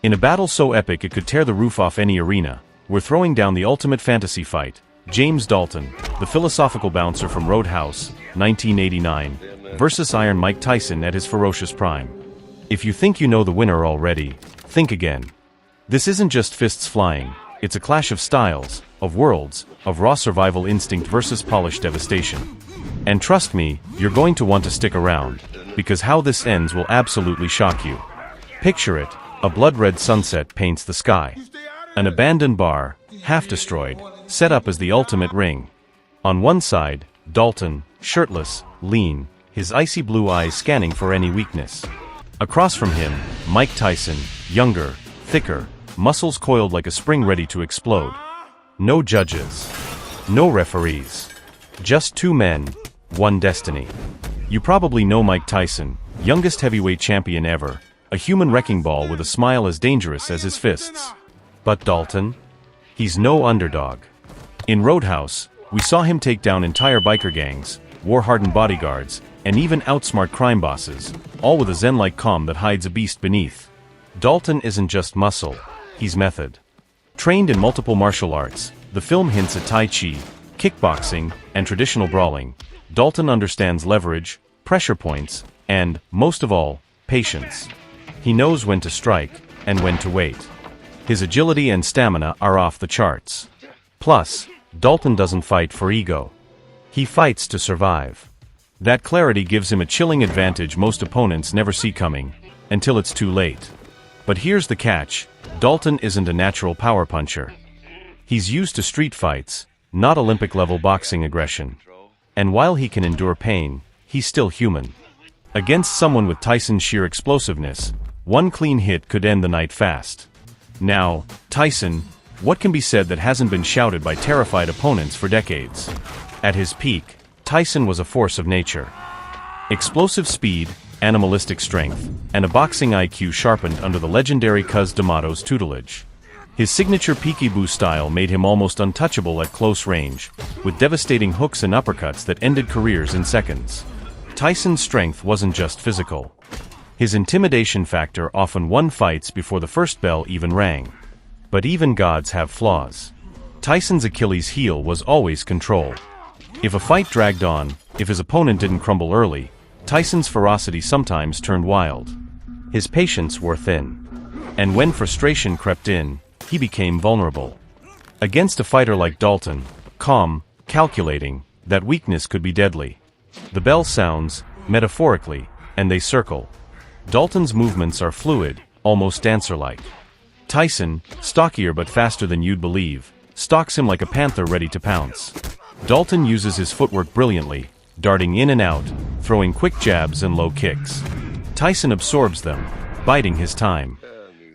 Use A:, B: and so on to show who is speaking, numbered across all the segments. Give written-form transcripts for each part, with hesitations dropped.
A: In a battle so epic it could tear the roof off any arena, we're throwing down the ultimate fantasy fight. James Dalton, the philosophical bouncer from Roadhouse, 1989, versus Iron Mike Tyson at his ferocious prime. If you think you know the winner already, think again. This isn't just fists flying, it's a clash of styles, of worlds, of raw survival instinct versus polished devastation. And trust me, you're going to want to stick around, because how this ends will absolutely shock you. Picture it, a blood-red sunset paints the sky. An abandoned bar, half destroyed, set up as the ultimate ring. On one side, Dalton, shirtless, lean, his icy blue eyes scanning for any weakness. Across from him, Mike Tyson, younger, thicker, muscles coiled like a spring ready to explode. No judges. No referees. Just two men, one destiny. You probably know Mike Tyson, youngest heavyweight champion ever, a human wrecking ball with a smile as dangerous as his fists. But Dalton? He's no underdog. In Roadhouse, we saw him take down entire biker gangs, war-hardened bodyguards, and even outsmart crime bosses, all with a zen-like calm that hides a beast beneath. Dalton isn't just muscle, he's method. Trained in multiple martial arts, the film hints at Tai Chi, kickboxing, and traditional brawling. Dalton understands leverage, pressure points, and, most of all, patience. He knows when to strike, and when to wait. His agility and stamina are off the charts. Plus, Dalton doesn't fight for ego. He fights to survive. That clarity gives him a chilling advantage most opponents never see coming, until it's too late. But here's the catch, Dalton isn't a natural power puncher. He's used to street fights, not Olympic-level boxing aggression. And while he can endure pain, he's still human. Against someone with Tyson's sheer explosiveness, one clean hit could end the night fast. Now, Tyson, what can be said that hasn't been shouted by terrified opponents for decades? At his peak, Tyson was a force of nature. Explosive speed, animalistic strength, and a boxing IQ sharpened under the legendary Cus D'Amato's tutelage. His signature peekaboo style made him almost untouchable at close range, with devastating hooks and uppercuts that ended careers in seconds. Tyson's strength wasn't just physical. His intimidation factor often won fights before the first bell even rang. But even gods have flaws. Tyson's Achilles' heel was always control. If a fight dragged on, if his opponent didn't crumble early, Tyson's ferocity sometimes turned wild. His patience wore thin. And when frustration crept in, he became vulnerable. Against a fighter like Dalton, calm, calculating, that weakness could be deadly. The bell sounds, metaphorically, and they circle. Dalton's movements are fluid, almost dancer-like. Tyson, stockier but faster than you'd believe, stalks him like a panther ready to pounce. Dalton uses his footwork brilliantly, darting in and out, throwing quick jabs and low kicks. Tyson absorbs them, biding his time.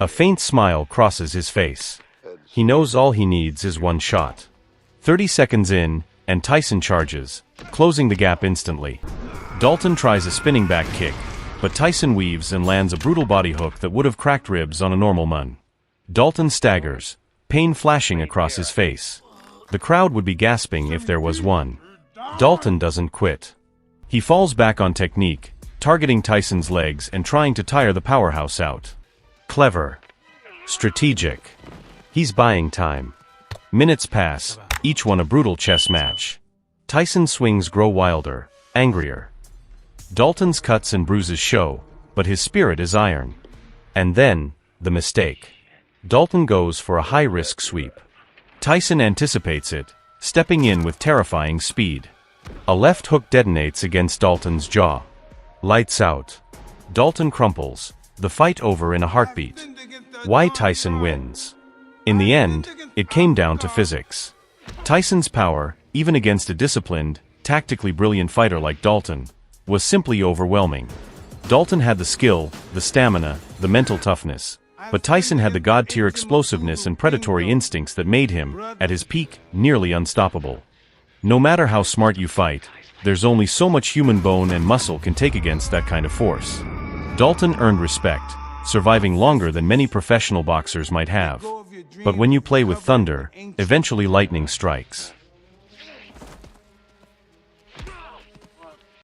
A: A faint smile crosses his face. He knows all he needs is one shot. 30 seconds in, and Tyson charges, closing the gap instantly. Dalton tries a spinning back kick, but Tyson weaves and lands a brutal body hook that would have cracked ribs on a normal man. Dalton staggers, pain flashing across his face. The crowd would be gasping if there was one. Dalton doesn't quit. He falls back on technique, targeting Tyson's legs and trying to tire the powerhouse out. Clever. Strategic. He's buying time. Minutes pass, each one a brutal chess match. Tyson's swings grow wilder, angrier. Dalton's cuts and bruises show, but his spirit is iron. And then, the mistake. Dalton goes for a high-risk sweep. Tyson anticipates it, stepping in with terrifying speed. A left hook detonates against Dalton's jaw. Lights out. Dalton crumples, the fight over in a heartbeat. Why Tyson wins? In the end, it came down to physics. Tyson's power, even against a disciplined, tactically brilliant fighter like Dalton, was simply overwhelming. Dalton had the skill, the stamina, the mental toughness, but Tyson had the god-tier explosiveness and predatory instincts that made him, at his peak, nearly unstoppable. No matter how smart you fight, there's only so much human bone and muscle can take against that kind of force. Dalton earned respect, surviving longer than many professional boxers might have. But when you play with thunder, eventually lightning strikes.